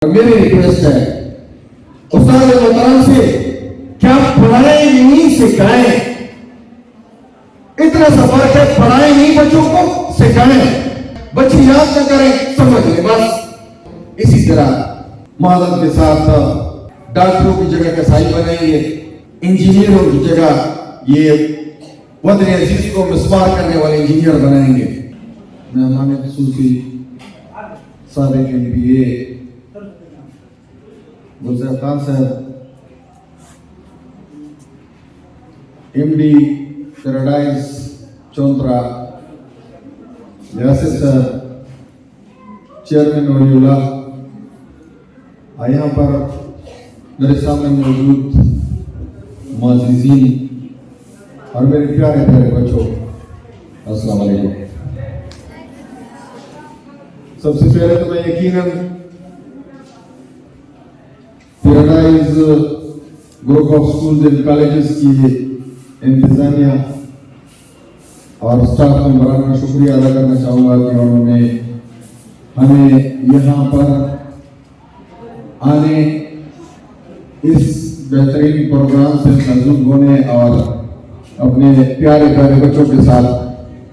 میری ریکویسٹ ہے استاد محترم سے کیا پڑھائیں نہیں سکھائیں، اتنا سا فرق ہے، پڑھائیں نہیں بچوں کو سکھائیں، بچے یاد نہ کریں سمجھ لیں بس۔ اسی طرح معذرت کے ساتھ ڈاکٹروں کی جگہ کسائی بنائیں گے، انجینئروں کی جگہ یہ وطن عزیز کو مسمار کرنے والے انجینئر بنائیں گے۔ مہمان خصوصی سابق NBA گلزار خان صاحب، MD پیراڈائز چونترا، یاسر صاحب، چیئرمین ولی اللہ، یہاں پر میرے سامنے موجود معززین اور میرے پیارے پیارے بچوں، السلام علیکم۔ سب سے پہلے تو میں یقیناً paradise group of schools and colleges کی انتظامیہ اور اسٹاف ممبران کا شکریہ ادا کرنا چاہوں گا کہ انہوں نے ہمیں یہاں پر آنے، اس بہترین پروگرام سے منظور ہونے اور اپنے پیارے پیارے بچوں کے ساتھ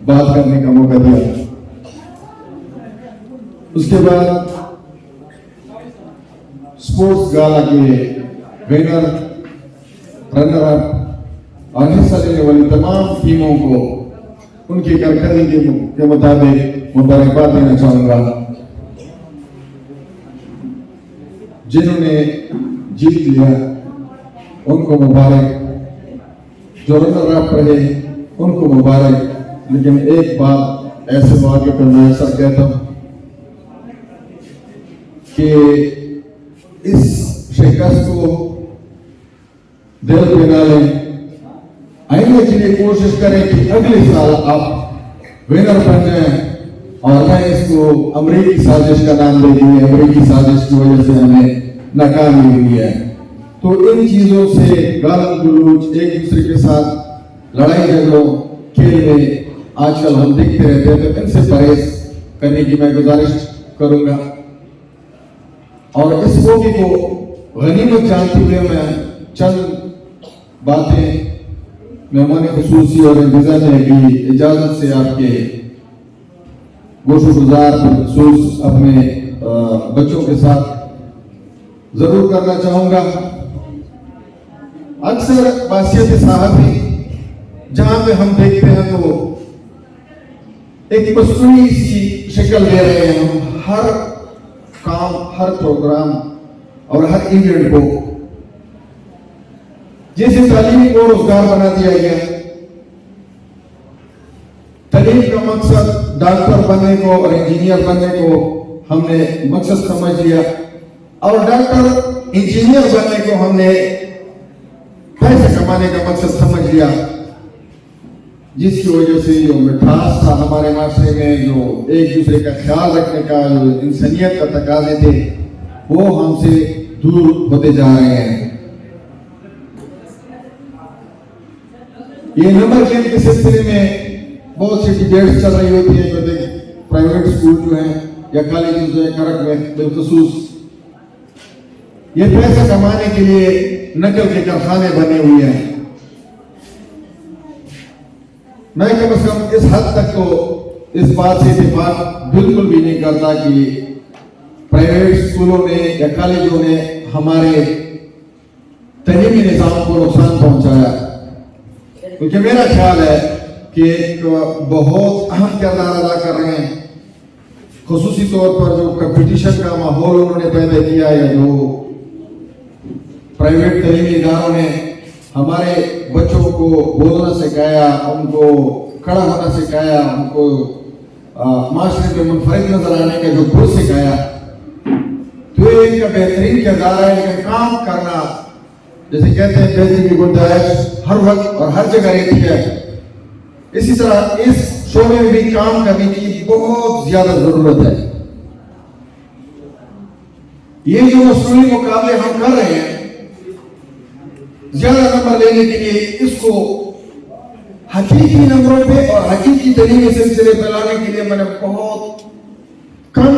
بات کرنے کا موقع دیا۔ اس کے بعد اسپورٹس گالا کے ونر، رنر اپ اور حصہ لینے والی تمام ٹیموں کو ان کی کارکردگی کے مطابق مبارکباد دینا چاہوں گا۔ جنہوں نے جیت لیا ان کو مبارک، جو رنر اپ رہے ان کو مبارک، لیکن ایک بات ایسے موقع پر میں اکثر کہتا ہوں کہ اس شکست کو دل پہ نہ لیں، آئندے کے لیے کوشش کریں کہ اگلے سال آپ ونر بن جائیں، اور میں اس کو امریکی سازش کا نام دے دی ہے، امریکی سازش کی وجہ سے ہمیں ناکامی ہوئی ہے۔ تو ان چیزوں سے گالم گلوچ، ایک دوسرے کے ساتھ لڑائی جھگڑوں، کھیل میں آج کل ہم دیکھتے رہتے ہیں، تو ان سے پرہیز کرنے کی میں گزارش کروں گا۔ اور اس موقع کو غنیمت جانتے ہوئے میں چند باتیں مہمان خصوصی اور انتظامیہ کی اجازت سے آپ کے گوش و گزار خصوص اپنے بچوں کے ساتھ ضرور کرنا چاہوں گا۔ اکثر بحثیت صحافی جہاں پہ ہم دیکھتے ہیں تو ایک مصنوعی سی شکل لے رہے ہیں، ہم ہر کام، ہر پروگرام اور ہر ایونٹ کو جیسے تعلیمی کو روزگار بنا دیا گیا، تعلیم کا مقصد ڈاکٹر بننے کو اور انجینئر بننے کو ہم نے مقصد سمجھ لیا، اور ڈاکٹر انجینئر بننے کو ہم نے پیسے کمانے کا مقصد سمجھ لیا، جس کی وجہ سے جو مٹھاس تھا ہمارے معاشرے میں، جو ایک دوسرے کا خیال رکھنے کا، جو انسانیت کا تقاضے تھے، وہ ہم سے دور ہوتے جا رہے ہیں۔ یہ نمبر گیم کے سلسلے میں بہت سی ڈیبیٹس چل رہی ہوتی ہیں، جو پرائیویٹ اسکول جو ہیں یا کالجز جو ہیں کرک میں بالخصوص یہ پیسہ کمانے کے لیے نقل کے کارخانے بنے ہوئے ہیں۔ میں کم از کم اس حد تک تو اس بات سے اتفاق بالکل بھی نہیں کرتا کہ پرائیویٹ اسکولوں نے یا کالجوں نے ہمارے تعلیمی نظام کو نقصان پہنچایا، کیونکہ میرا خیال ہے کہ ایک بہت اہم کردار ادا کر رہے ہیں، خصوصی طور پر جو کمپٹیشن کا ماحول انہوں نے پیدا کیا، یا جو پرائیویٹ تعلیمی اداروں نے ہمارے بچوں کو بولنا سکھایا، ان کو کھڑا ہونا سکھایا، ان کو معاشرے میں منفرد نظر آنے کا جو گل سکھایا، تو یہ ایک بہترین کردار ہے، لیکن کام کرنا جیسے کہتے ہیں بہتری کی گنجائش ہر وقت اور ہر جگہ رہتی ہے، اسی طرح اس شعبے میں بھی کام کرنے کی بہت زیادہ ضرورت ہے۔ یہ جو مصنوعی مقابلے ہم کر رہے ہیں زیادہ نمبر لینے کے لیے، اس کو حقیقی نمبروں پہ اور حقیقی تعلیمی سلسلے پہ لانے کے لیے میں نے بہت کم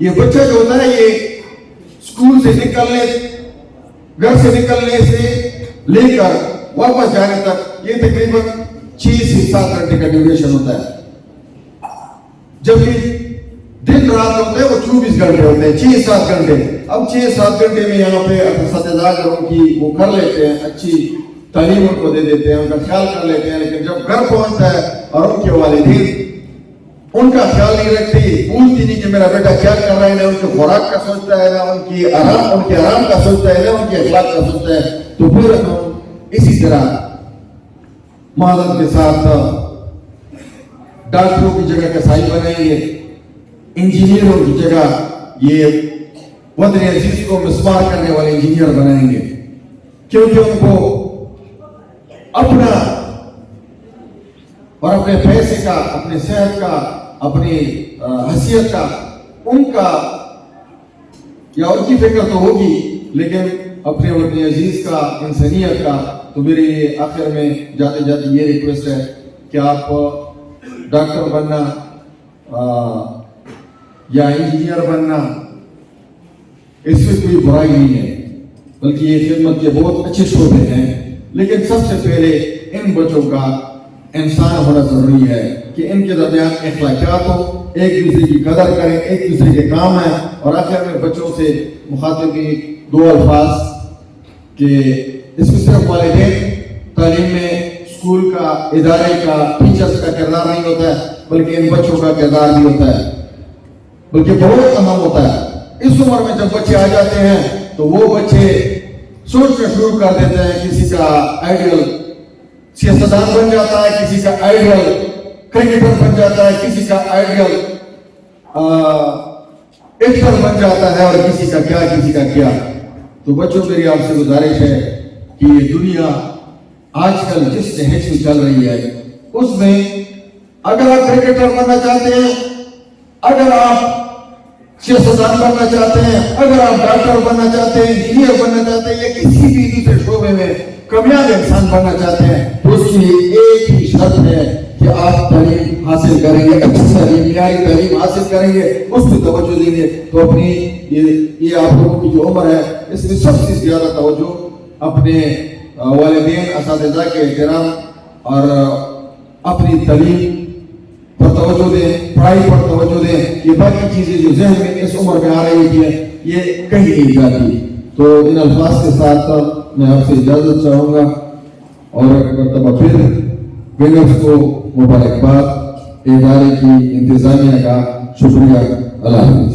یہ بچہ جو ہوتا ہے یہ اسکول سے گھر سے نکلنے سے لے کر واپس جانے تک یہ تقریباً 6 سے 7 گھنٹے کا ڈیوریشن ہوتا ہے. جب یہ دن رات ہوتا ہے وہ 24 گھنٹے ہوتے ہیں, 6-7 گھنٹے. اب 6-7 گھنٹے میں یہاں پہ اساتذہ ان کی وہ کر لیتے ہیں, اچھی تعلیم ان کو دے دیتے ہیں, ان کا خیال کر لیتے ہیں. لیکن جب گھر پہنچتا ہے اور ان کے والدین ان کا خیال نہیں رکھتے, پوچھتی نہیں کہ میرا بیٹا کیا کر رہا ہے, نہ ان کے خوراک کا سوچتا ہے, نہ ان کے آرام کا سوچتا ہے, نہ ان کے اخلاق کا سوچتا ہے, تو پھر ہم اسی طرح معذرت کے ساتھ ڈاکٹروں کی جگہ کسائی بنائیں گے, انجینئروں کی جگہ یہ وطن عزیز کو مسمار کرنے والے انجینئر بنائیں گے, کیونکہ ان کو اپنا اور اپنے پیسے کا, اپنے صحت کا, اپنی حیثیت کا, ان کا یا ان کی فکر تو ہوگی, لیکن اپنے وطن عزیز کا, انسانیت کا. تو میرے آخر میں جاتے جاتے یہ ریکویسٹ ہے کہ آپ ڈاکٹر بننا یا انجینئر بننا اس میں کوئی برائی نہیں ہے, بلکہ یہ خدمت کے بہت اچھے شعبے ہیں. لیکن سب سے پہلے ان بچوں کا انسان ہونا ضروری ہے کہ ان کے درمیان اخلاقیات ہو, ایک دوسرے کی قدر کریں, ایک دوسرے کے کام ہیں. اور آخر میں بچوں سے مخاطب کی 2 الفاظ کہ اس میں صرف والدین تعلیم میں اسکول کا, ادارے کا, ٹیچرز کا کردار نہیں ہوتا ہے, بلکہ ان بچوں کا کردار بھی ہوتا ہے, بلکہ بہت اہم ہوتا ہے. اس عمر میں جب بچے آ جاتے ہیں تو وہ بچے سوچنا شروع کر دیتے ہیں, کسی کا آئیڈیل سیاستدان بن جاتا ہے, کسی کا آئیڈیل کرکٹر بن جاتا ہے, کسی کا آئیڈیل ایکٹر بن جاتا ہے, اور کسی کا کیا. تو بچوں میری آپ سے گزارش ہے کہ یہ دنیا آج کل جس نہج میں چل رہی ہے اس میں اگر آپ کرکٹر بننا چاہتے ہیں, اگر آپ سیاستدان بننا چاہتے ہیں, اگر آپ ڈاکٹر بننا چاہتے ہیں, انجینئر بننا چاہتے ہیں, یا کسی بھی دوسرے شعبے میں کامیاب انسان بننا چاہتے ہیں, تو اس کے لیے ایک ہی شرط ہے کہ آپ تعلیم حاصل کریں گے, اچھی تعلیم, معیاری تعلیم حاصل کریں گے, اس پہ توجہ دیں گے. تو اپنی یہ آپ لوگوں کی جو عمر ہے اس میں سب سے زیادہ توجہ اپنے والدین, اساتذہ کے احترام اور اپنی تعلیم پر توجہ دیں, پڑھائی پر توجہ دیں. یہ باقی چیزیں جو ذہن میں اس عمر میں آ رہی ہیں یہ کہیں نہیں جاتی. تو ان الفاظ کے ساتھ میں آپ سے اجازت چاہوں گا, اور ایک مرتبہ پھر وینرز کو مبارکباد, ادارے کی انتظامیہ کا شکریہ. اللہ حافظ.